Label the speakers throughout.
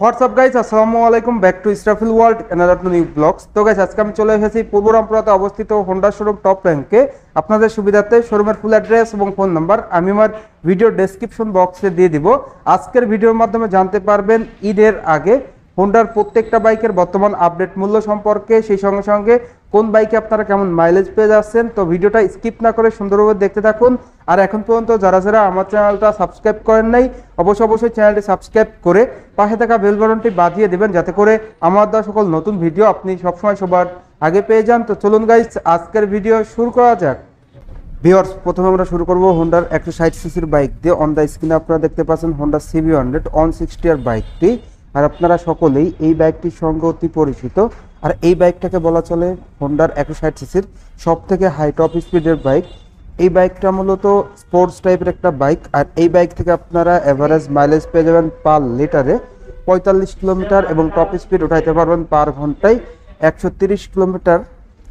Speaker 1: WhatsApp guys, আসসালামু আলাইকুম, back to Israfil world another new blogs. তো গাইস, আজকে আমি চলে এসেছি পূর্ব রামপুরাতে অবস্থিত হোন্ডা শোরুম টপ র্যাঙ্কে। আপনাদের সুবিধার্থে শোরুমের ফুল অ্যাড্রেস এবং ফোন নাম্বার আমি আমার ভিডিও ডেসক্রিপশন বক্সে দিয়ে দিব। আজকের ভিডিওর মাধ্যমে জানতে পারবেন ঈদের আগে হোন্ডার প্রত্যেকটা বাইকের বর্তমান আপডেট মূল্য সম্পর্কে, সেই সঙ্গে সঙ্গে কোন বাইকে আপনারা কেমন মাইলেজ পেয়ে যাচ্ছেন। তো ভিডিওটা স্কিপ না করে সুন্দরভাবে দেখতে থাকুন। আর এখন পর্যন্ত যারা যারা আমার চ্যানেলটা সাবস্ক্রাইব করেন নাই, অবশ্যই চ্যানেলটি সাবস্ক্রাইব করে পাশে থাকা বেল বাটনটি বাজিয়ে দেবেন, যাতে করে আমার দেওয়া সকল নতুন ভিডিও আপনি সবসময় সবার আগে পেয়ে যান। তো চলুন গাইস, আজকের ভিডিও শুরু করা যাক। ভিউয়ার্স, প্রথমে আমরা শুরু করব হোন্ডার 160 সিসির বাইক দিয়ে। অন দ্য স্ক্রিনে আপনারা দেখতে পাচ্ছেন হোন্ডা CB100 160 আর বাইকটি। আর আপনারা সকলেই এই বাইকটির সঙ্গে অতি পরিচিত। আর এই বাইকটাকে বলা চলে হোন্ডার 160 সিসির সব থেকে হাই টপ স্পিডের বাইক। এই বাইকটা মূলত স্পোর্টস টাইপের একটা বাইক। আর এই বাইক থেকে আপনারা এভারেজ মাইলেজ পেয়ে যাবেন পার লিটারে 45 কিলোমিটার এবং টপ স্পিড উঠাইতে পারবেন পার ঘন্টায় 130 কিলোমিটার।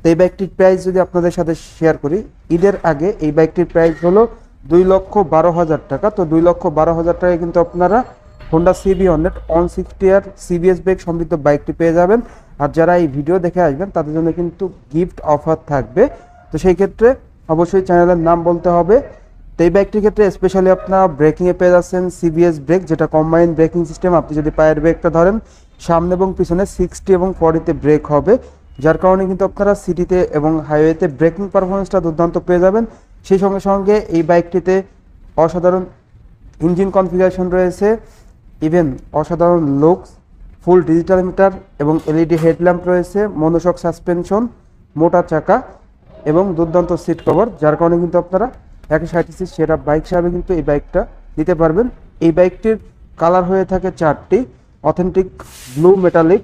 Speaker 1: তো এই বাইকটির প্রাইস যদি আপনাদের সাথে শেয়ার করি, ঈদের আগে এই বাইকটির প্রাইস হলো 2,12,000 টাকা। তো 2,12,000 টাকায় কিন্তু আপনারা হোন্ডা CB100 160 আর CBS ব্রেক সমৃদ্ধ বাইকটি পেয়ে যাবেন। আর যারা এই ভিডিও দেখে আসবেন তাদের জন্য কিন্তু গিফট অফার থাকবে। তো সেই ক্ষেত্রে অবশ্যই চ্যানেলের নাম বলতে হবে। তো এই বাইকটির ক্ষেত্রে স্পেশালি আপনারা ব্রেকিংয়ে পেয়ে যাচ্ছেন CBS ব্রেক, যেটা কম্বাইন্ড ব্রেকিং সিস্টেম। আপনি যদি পায়ের ব্রেকটা ধরেন, সামনে এবং পিছনে 60 এবং 40-তে ব্রেক হবে, যার কারণে কিন্তু আপনারা সিটিতে এবং হাইওয়েতে ব্রেকিং পারফরমেন্সটা দুর্দান্ত পেয়ে যাবেন। সেই সঙ্গে সঙ্গে এই বাইকটিতে অসাধারণ ইঞ্জিন কনফিগারেশন রয়েছে, ইভেন অসাধারণ লুকস, ফুল ডিজিটাল মিটার এবং LED হেডল্যাম্প রয়েছে, মনোশক সাসপেনশন, মোটা চাকা এবং দুর্দান্ত সিট কভার, যার কারণে কিন্তু আপনারা 160 সিসির সেরা বাইক হিসাবে কিন্তু এই বাইকটা নিতে পারবেন। এই বাইকটির কালার হয়ে থাকে 4টি: authentic blue, metallic,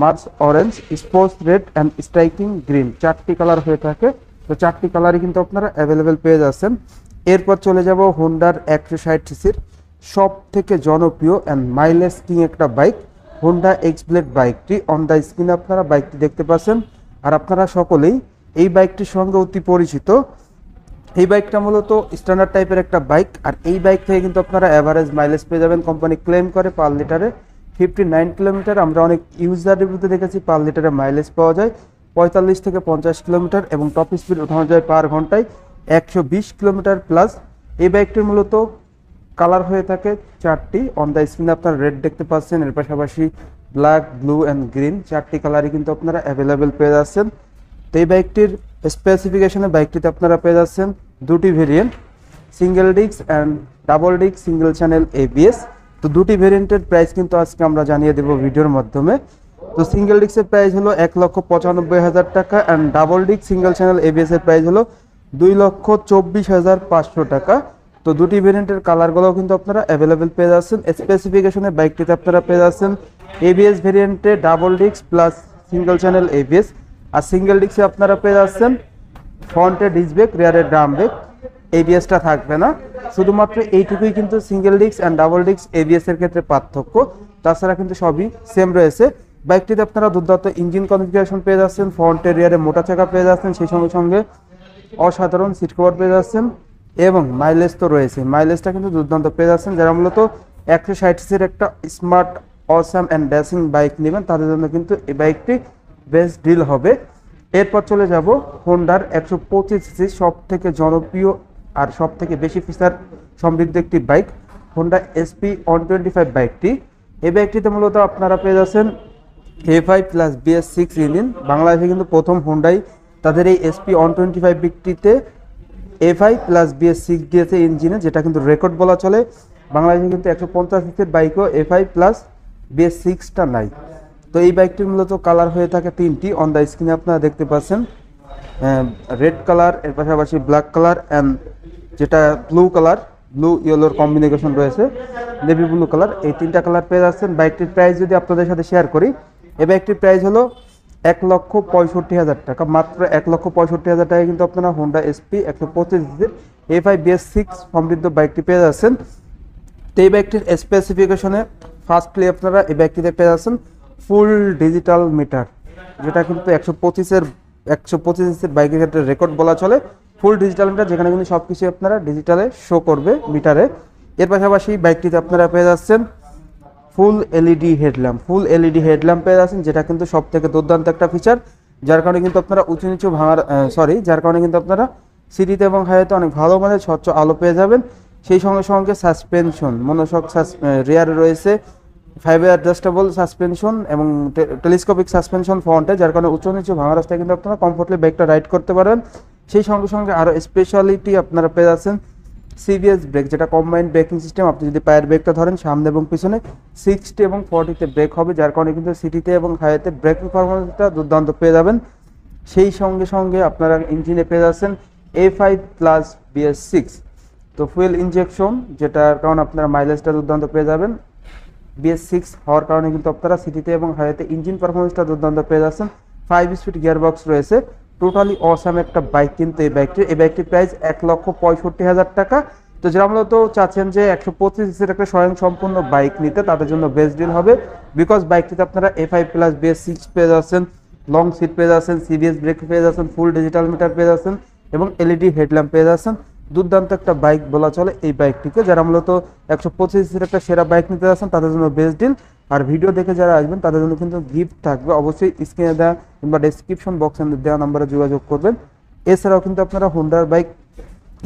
Speaker 1: mars orange, sports red and striking green. 4টি কালার হয়ে থাকে। তো 4টি কালারই কিন্তু আপনারা অ্যাভেলেবেল পেয়ে যাচ্ছেন। এরপর চলে যাব হোন্ডার 160 সিসির সব থেকে জনপ্রিয় অ্যান্ড মাইলেজ কিং একটা বাইক, হোন্ডা এক্সব্লেড বাইকটি। অন দ্য স্ক্রিনে আপনারা বাইকটি দেখতে পাচ্ছেন। আর আপনারা সকলেই এই বাইকটির সঙ্গে অতি পরিচিত। এই বাইকটা মূলত স্ট্যান্ডার্ড টাইপের একটা বাইক। আর এই বাইক থেকে কিন্তু আপনারা অ্যাভারেজ মাইলেজ পেয়ে যাবেন, কোম্পানি ক্লেম করে পার লিটারে 59 কিলোমিটার। আমরা অনেক ইউজার রিভিউতে দেখেছি পার লিটারে মাইলেজ পাওয়া যায় 45 থেকে 50 কিলোমিটার এবং টপ স্পিড উঠানো যায় পার ঘন্টায় 120 কিলোমিটার প্লাস। এই বাইকটির মূলত কালার হয়ে থাকে 4টি। অন দ্য স্ক্রিনে আপনারা রেড দেখতে পাচ্ছেন, এর পাশাপাশি ব্ল্যাক, ব্লু অ্যান্ড গ্রিন। 4টি কালারই কিন্তু আপনারা অ্যাভেলেবেল পেয়ে যাচ্ছেন। তো এই বাইকটির স্পেসিফিকেশনে বাইকটিতে আপনারা পেয়ে যাচ্ছেন দুটি variant, single disc and double disc single channel ABS। তো দুটি ভেরিয়েন্টের প্রাইস কিন্তু আজকে আমরা জানিয়ে দেব ভিডিওর মাধ্যমে। তো সিঙ্গেল ডিস্কের প্রাইস হলো 1,95,000 টাকা and double disc single channel ABS এর প্রাইস হলো 2,24,500 টাকা। তো দুটি ভেরিয়েন্টের কালারগুলোও কিন্তু আপনারা অ্যাভেলেবেল পেয়ে যাচ্ছেন। স্পেসিফিকেশনে বাইকটিতে আপনারা পেয়ে যাচ্ছেন ABS ভেরিয়েন্টে double disc plus single channel ABS। আর সিঙ্গেল ডিস্কে আপনারা পেয়ে যাচ্ছেন ফ্রন্টে ডিস্ক ব্রেক, রিয়ারে ড্রাম ব্রেক, ABS-টা থাকবে না। শুধুমাত্র এইটুকুই কিন্তু single disc and double disc ABS এর ক্ষেত্রে পার্থক্য, তাছাড়া কিন্তু সবই সেম রয়েছে। বাইকটিতে আপনারা দুর্দান্ত ইঞ্জিন কনফিগারেশন পেয়ে যাচ্ছেন, ফ্রন্টে রিয়ারে মোটা চাকা পেয়ে যাচ্ছেন, সেই সঙ্গে সঙ্গে অসাধারণ সিট কভার পেয়ে যাচ্ছেন এবং মাইলেজ তো রয়েছে, মাইলেজটা কিন্তু দুর্দান্ত পেয়ে যাচ্ছেন। যারা মূলত 160 সিসির একটা smart, awesome and dashing bike নেবেন, তাদের জন্য কিন্তু এই বাইকটি বেস্ট ডিল হবে। এরপর চলে যাব হোন্ডার 125 সিসির সব থেকে জনপ্রিয় আর সব থেকে বেশি ফিচার সমৃদ্ধ একটি বাইক, হোন্ডা SP 125 বাইকটি। এই বাইকটিতে মূলত আপনারা পেয়ে যাচ্ছেন A5 প্লাস BS6 ইঞ্জিন। বাংলাদেশে কিন্তু প্রথম হোন্ডাই তাদের এই SP 125 বাইকটিতে A5 প্লাস BS6 দিয়েছে ইঞ্জিনে, যেটা কিন্তু রেকর্ড বলা চলে। বাংলাদেশে কিন্তু 150 সিসির বাইকও A5 প্লাস BS6টা নাই। তো এই বাইকটির মূলত কালার হয়ে থাকে 3টি। অন দ্য স্ক্রিনে আপনারা দেখতে পাচ্ছেন রেড কালার, এর পাশাপাশি ব্ল্যাক কালার অ্যান্ড যেটা ব্লু কালার, ব্লু ইয়েলোর কম্বিনেশন রয়েছে, নেভি ব্লু কালার। এই 3টা কালার পেয়ে যাচ্ছেন। বাইকটির প্রাইস যদি আপনাদের সাথে শেয়ার করি, এই বাইকটির প্রাইস হলো 1,65,000 টাকা। মাত্র 1,65,000 টাকায় কিন্তু আপনারা হোন্ডা SP 125 A5 BS6 সমৃদ্ধ বাইকটি পেয়ে যাচ্ছেন। তো এই বাইকটির স্পেসিফিকেশনে ফার্স্টলি আপনারা এই বাইকটিতে পেয়ে যাচ্ছেন ফুল ডিজিটাল মিটার, যেটা কিন্তু 125 সিসির বাইকের ক্ষেত্রে রেকর্ড বলা চলে। ফুল ডিজিটাল মিটার, যেখানে কিন্তু সব কিছু আপনারা ডিজিটালে শো করবে মিটারে। এর পাশাপাশি বাইকটিতে আপনারা পেয়ে যাচ্ছেন ফুল এলইডি হেডল্যাম্প পেয়ে যাচ্ছেন, যেটা কিন্তু সব থেকে দুর্দান্ত একটা ফিচার, যার কারণে কিন্তু আপনারা উঁচু নিচু যার কারণে কিন্তু আপনারা সিটিতে এবং হাইওয়েতে অনেক ভালো মানের স্বচ্ছ আলো পেয়ে যাবেন। সেই সঙ্গে সঙ্গে সাসপেনশন মনোশক রেয়ার রয়েছে, 5 অ্যাডজাস্টেবল সাসপেনশন এবং টেলিস্কোপিক সাসপেনশন ফ্রন্টে, যার কারণে উঁচু নিচু ভাঙা রাস্তায় কিন্তু আপনারা কমফোর্টলি বাইকটা রাইড করতে পারবেন। সেই সঙ্গে সঙ্গে আরও স্পেশালিটি আপনারা পেয়ে যাচ্ছেন সিবিএস ব্রেক, যেটা কম্বাইন্ড ব্রেকিং সিস্টেম। আপনি যদি পায়ের ব্রেকটা ধরেন সামনে এবং পিছনে 60 এবং 40-তে ব্রেক হবে, যার কারণে কিন্তু সিটিতে এবং হাইওয়েতে ব্রেকিং পারফরমেন্সটা দুর্দান্ত পেয়ে যাবেন। সেই সঙ্গে সঙ্গে আপনারা ইঞ্জিনে পেয়ে যাচ্ছেন A5+BS6, তো ফুয়েল ইনজেকশন, যেটার কারণে আপনারা মাইলেজটা দুর্দান্ত পেয়ে যাবেন। BS6 হওয়ার কারণে কিন্তু আপনারা সিটিতে এবং হাইওয়েতে ইঞ্জিন পারফরমেন্সটা দুর্দান্ত পেয়ে যাচ্ছেন। 5 স্পিড গিয়ারবক্স রয়েছে, টোটালি অসাম একটা বাইক কিন্তু এই বাইকটির প্রাইস 1,65,000 টাকা। তো যারা মূলত চাচ্ছেন যে 125 সিসির একটা স্বয়ং সম্পূর্ণ বাইক নিতে, তাদের জন্য বেস্ট ডিল হবে, বিকজ বাইকটিতে আপনারা A5+BS6 পেয়ে যাচ্ছেন, লং সিট পেয়ে যাচ্ছেন, সিবিএস ব্রেক পেয়ে যাচ্ছেন, ফুল ডিজিটাল মিটার পেয়ে যাচ্ছেন এবং এলইডি হেডল্যাম্প পেয়ে যাচ্ছেন। দুর্দান্ত একটা বাইক বলা চলে এই বাইকটিকে। যারা মূলত 125 সিসির একটা সেরা বাইক নিতে যাচ্ছেন, তাদের জন্য বেস্ট ডিল। আর ভিডিও দেখে যারা আসবেন, তাদের জন্য কিন্তু গিফট থাকবে, অবশ্যই স্ক্রিনে দেওয়া কিংবা ডেসক্রিপশন বক্সে দেওয়া নাম্বারে যোগাযোগ করবেন। এছাড়াও কিন্তু আপনারা হোন্ডার বাইক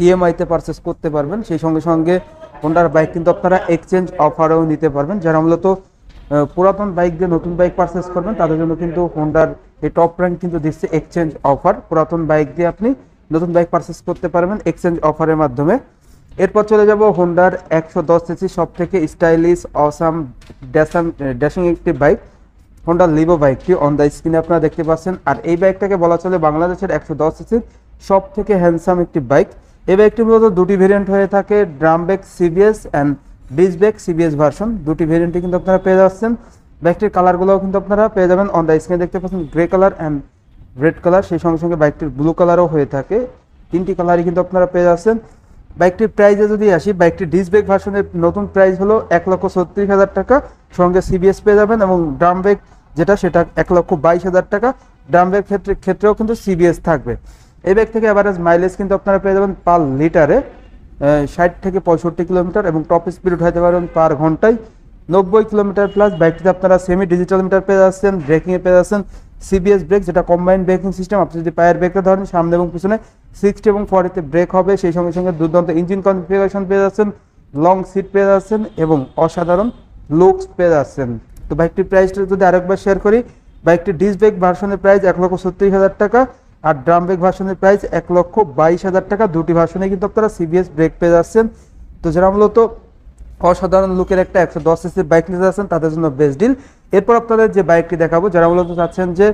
Speaker 1: ইএমআইতে পারচেস করতে পারবেন। সেই সঙ্গে সঙ্গে হোন্ডার বাইক কিন্তু আপনারা এক্সচেঞ্জ অফারেও নিতে পারবেন। যারা মূলত পুরাতন বাইক দিয়ে নতুন বাইক পারচেস করবেন, তাদের জন্য কিন্তু হোন্ডার এই টপ র্যাঙ্ক কিন্তু দিচ্ছে এক্সচেঞ্জ অফার। পুরাতন বাইক দিয়ে আপনি নতুন বাইক পারচেস করতে পারবেন এক্সচেঞ্জ অফারের মাধ্যমে। এরপর চলে যাব হোন্ডার 110 সিসি সব থেকে স্টাইলিশ অসাম ড্যাশিং একটি বাইক, হোন্ডা লিভো বাইকটি অন দ্য স্ক্রিনে আপনারা দেখতে পাচ্ছেন। আর এই বাইকটাকে বলা চলে বাংলাদেশের 110 সিসির সব থেকে হ্যান্ডসাম একটি বাইক। এই বাইকটি মূলত দুটি ভেরিয়েন্ট হয়ে থাকে, drum brake CBS and disc brake CBS version, দুটি ভেরিয়েন্টই কিন্তু আপনারা পেয়ে যাচ্ছেন। বাইকটির কালারগুলোও কিন্তু আপনারা পেয়ে যাবেন অন দ্য স্ক্রিনে দেখতে পাচ্ছেন, grey colour and red colour. সেই সঙ্গে সঙ্গে বাইকটির ব্লু কালারও হয়ে থাকে, তিনটি কালারই কিন্তু আপনারা পেয়ে যাচ্ছেন। বাইকটির প্রাইসে যদি আসি, বাইকটির ডিস্ক ব্রেক ভার্সনের নতুন প্রাইস হলো 1,36,000 টাকা, সঙ্গে সিবিএস পেয়ে যাবেন এবং ড্রাম ব্রেক সেটা 1,22,000 টাকা। ড্রাম ব্রেক ক্ষেত্রেও কিন্তু সিবিএস থাকবে। এই বাইক থেকে অ্যাভারেজ মাইলেজ কিন্তু আপনারা পেয়ে যাবেন পার লিটারে 60 থেকে 65 কিলোমিটার এবং টপ স্পিড উঠাইতে পারবেন পার ঘন্টায় 90 কিলোমিটার প্লাস। বাইকটিতে আপনারা সেমি ডিজিটাল মিটার পেয়ে যাচ্ছেন, ব্রেকিংয়ে পেয়ে যাচ্ছেন সিবিএস ব্রেক, যেটা কম্বাইন্ড ব্রেকিং সিস্টেম। আপনি যদি পায়ের ব্রেকটা ধরেন সামনে এবং পিছনে 60 এবং 40-তে ব্রেক হবে। সেই সঙ্গে সঙ্গে দুর্দান্ত ইঞ্জিন কনফিগারেশন পেয়ে যাচ্ছেন, লং সিট পেয়ে যাচ্ছেন এবং অসাধারণ লুকস পেয়ে যাচ্ছেন। তো বাইকটির প্রাইসটা যদি আরেকবার শেয়ার করি, বাইকটির ডিস্ক ব্রেক ভার্সনের প্রাইস 1,36,000 টাকা আর ড্রাম ব্রেক ভার্সনের প্রাইস 1,22,000 টাকা। দুটি ভার্সনে কিন্তু আপনারা সিবিএস ব্রেক পেয়ে যাচ্ছেন। তো যারা মূলত অসাধারণ লুকের একটা 110 সিসির বাইক নিতে যাচ্ছেন, তাদের জন্য বেস্ট ডিল। এরপর আপনাদের যে বাইকটি দেখাবো, যারা মূলত চাচ্ছেন যে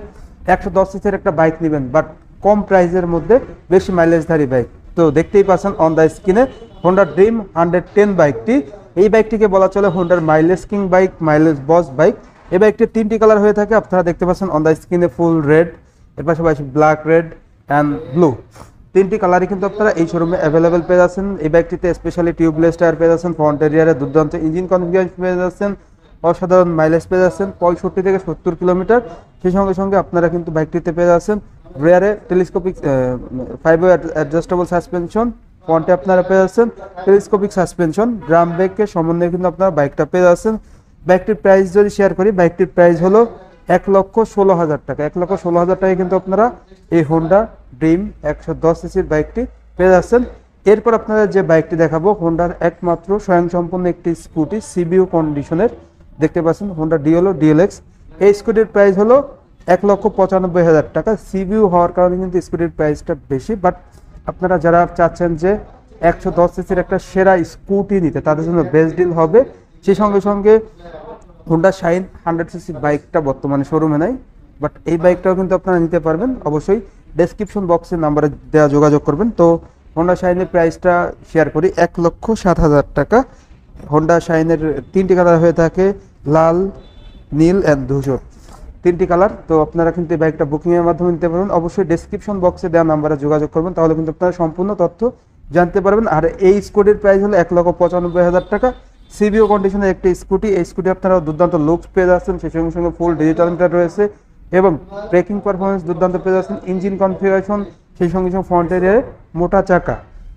Speaker 1: 110 সিসির একটা বাইক নেবেন বাট কম প্রাইসের মধ্যে বেশি মাইলেজধারী বাইক, তো দেখতেই পাচ্ছেন অন দ্য স্ক্রিনে হোন্ডা ড্রিম 110 বাইকটি। এই বাইকটিকে বলা চলে হোন্ডার মাইলেজ কিং বাইক, মাইলেজ বস বাইক। এই বাইকটির তিনটি কালার হয়ে থাকে, আপনারা দেখতে পাচ্ছেন অন দ্য স্ক্রিনে, ফুল রেড, এর পাশাপাশি ব্ল্যাক, রেড অ্যান্ড ব্লু, তিনটি কালারই কিন্তু আপনারা এই শোরুমে অ্যাভেলেবেল পেয়ে যাচ্ছেন। এই বাইকটিতে স্পেশালি টিউবলেস টায়ার পেয়ে যাচ্ছেন, ফ্রন্ট এরিয়ারে দুর্দান্ত ইঞ্জিন কনফিগারেশন পেয়ে যাচ্ছেন, অসাধারণ মাইলেজ পেয়ে যাচ্ছেন 65 থেকে 70 কিলোমিটার। সেই সঙ্গে সঙ্গে আপনারা কিন্তু বাইকটিতে পেয়ে যাচ্ছেন রেয়ারে টেলিস্কোপিক 5 অ্যাডজাস্টেবল সাসপেনশন, ফ্রন্টে আপনারা পেয়ে যাচ্ছেন টেলিস্কোপিক সাসপেনশন, ড্রাম ব্রেকের সম্বন্ধে কিন্তু আপনারা বাইকটা পেয়ে যাচ্ছেন। বাইকটির প্রাইস যদি শেয়ার করি, বাইকটির প্রাইস হলো 1,16,000 টাকা। 1,16,000 টাকায় কিন্তু আপনারা এই হোন্ডা ড্রিম 110 সিসির বাইকটি পেয়ে যাচ্ছেন। এরপর আপনারা যে বাইকটি দেখাবো, হোন্ডার একমাত্র স্বয়ংসম্পূর্ণ একটি স্কুটি, সিবিইউ কন্ডিশনের, দেখতে পাচ্ছেন হোন্ডা ডিএলএক্স। এই স্কুটির প্রাইস হলো 1,95,000 টাকা। সিবিইউ হওয়ার কারণে কিন্তু স্কুটির প্রাইসটা বেশি, বাট আপনারা যারা চাচ্ছেন যে 110 সিসির একটা সেরা স্কুটি নিতে, তাদের জন্য বেস্ট ডিল হবে। সেই সঙ্গে সঙ্গে হোন্ডা শাইন 100 সিসি বাইকটা বর্তমানে শোরুমে নাই, বাট এই বাইকটাও কিন্তু আপনারা নিতে পারবেন। অবশ্যই ডেসক্রিপশন বক্সের নাম্বারে দেওয়া যোগাযোগ করবেন। তো হোন্ডা শাইনের প্রাইসটা শেয়ার করি, 1,07,000 টাকা। হোন্ডা শাইনের তিনটি কালার হয়ে থাকে, লাল, নীল অ্যান্ড ধূসর, তিনটি কালার। তো আপনারা কিন্তু এই বাইকটা বুকিংয়ের মাধ্যমে নিতে পারবেন। অবশ্যই ডেসক্রিপশন বক্সে দেওয়া নাম্বারে যোগাযোগ করবেন, তাহলে কিন্তু আপনারা সম্পূর্ণ তথ্য জানতে পারবেন। আর এই স্কুটির প্রাইস হলো 1,95,000 টাকা। সিবিইউ কন্ডিশনের একটি স্কুটি, এই স্কুটি আপনারা দুর্দান্ত লুকস পেয়ে যাচ্ছেন, সেই সঙ্গে সঙ্গে ফুল ডিজিটাল মিটার রয়েছে এবং ব্রেকিং পারফরমেন্স দুর্দান্ত পেয়ে যাচ্ছেন, ইঞ্জিন কনফিগারেশন, সেই সঙ্গে সঙ্গে ফ্রন্ট এরিয়ার মোটা চাকা।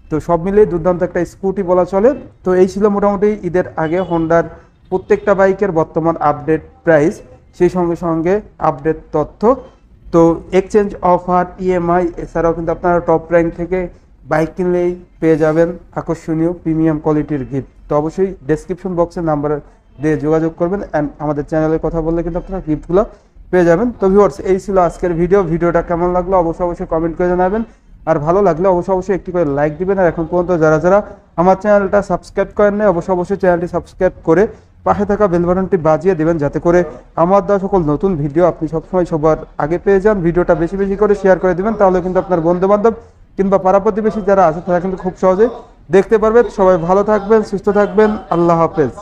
Speaker 1: তো সব মিলিয়ে দুর্দান্ত একটা স্কুটি বলা চলে। তো এই ছিল মোটামুটি ঈদের আগে হোন্ডার প্রত্যেকটা বাইকের বর্তমান আপডেট প্রাইস, সেই সঙ্গে সঙ্গে আপডেট তথ্য। তো এক্সচেঞ্জ অফার, ইএমআই, এছাড়াও কিন্তু আপনারা টপ র্যাঙ্ক থেকে বাইক কিনলেই পেয়ে যাবেন আকর্ষণীয় প্রিমিয়াম কোয়ালিটির গিফট। তো অবশ্যই ডেসক্রিপশন বক্সের নাম্বার দিয়ে যোগাযোগ করবেন অ্যান্ড আমাদের চ্যানেলের কথা বললে কিন্তু আপনারা গিফটগুলো পেয়ে যাবেন। তো ভিউয়ার্স, এই ছিল আজকের ভিডিওটা কেমন লাগলো অবশ্যই কমেন্ট করে জানাবেন। আর ভালো লাগলে অবশ্যই একটি করে লাইক দিবেন। আর এখন পর্যন্ত যারা আমার চ্যানেলটা সাবস্ক্রাইব করেন নাই অবশ্যই চ্যানেলটি সাবস্ক্রাইব করে পাশে থাকা বেল বাটনটি বাজিয়ে দিবেন, যাতে করে আমার দেওয়া সকল নতুন ভিডিও আপনি সবসময় সবার আগে পেয়ে যান। ভিডিওটা বেশি করে শেয়ার করে দিবেন, তাহলে কিন্তু আপনার বন্ধু বান্ধব কিংবা পাড়া প্রতিবেশী যারা আছে তারা কিন্তু খুব সহজে দেখতে পারবে। সবাই ভালো থাকবেন, সুস্থ থাকবেন, আল্লাহ হাফেজ।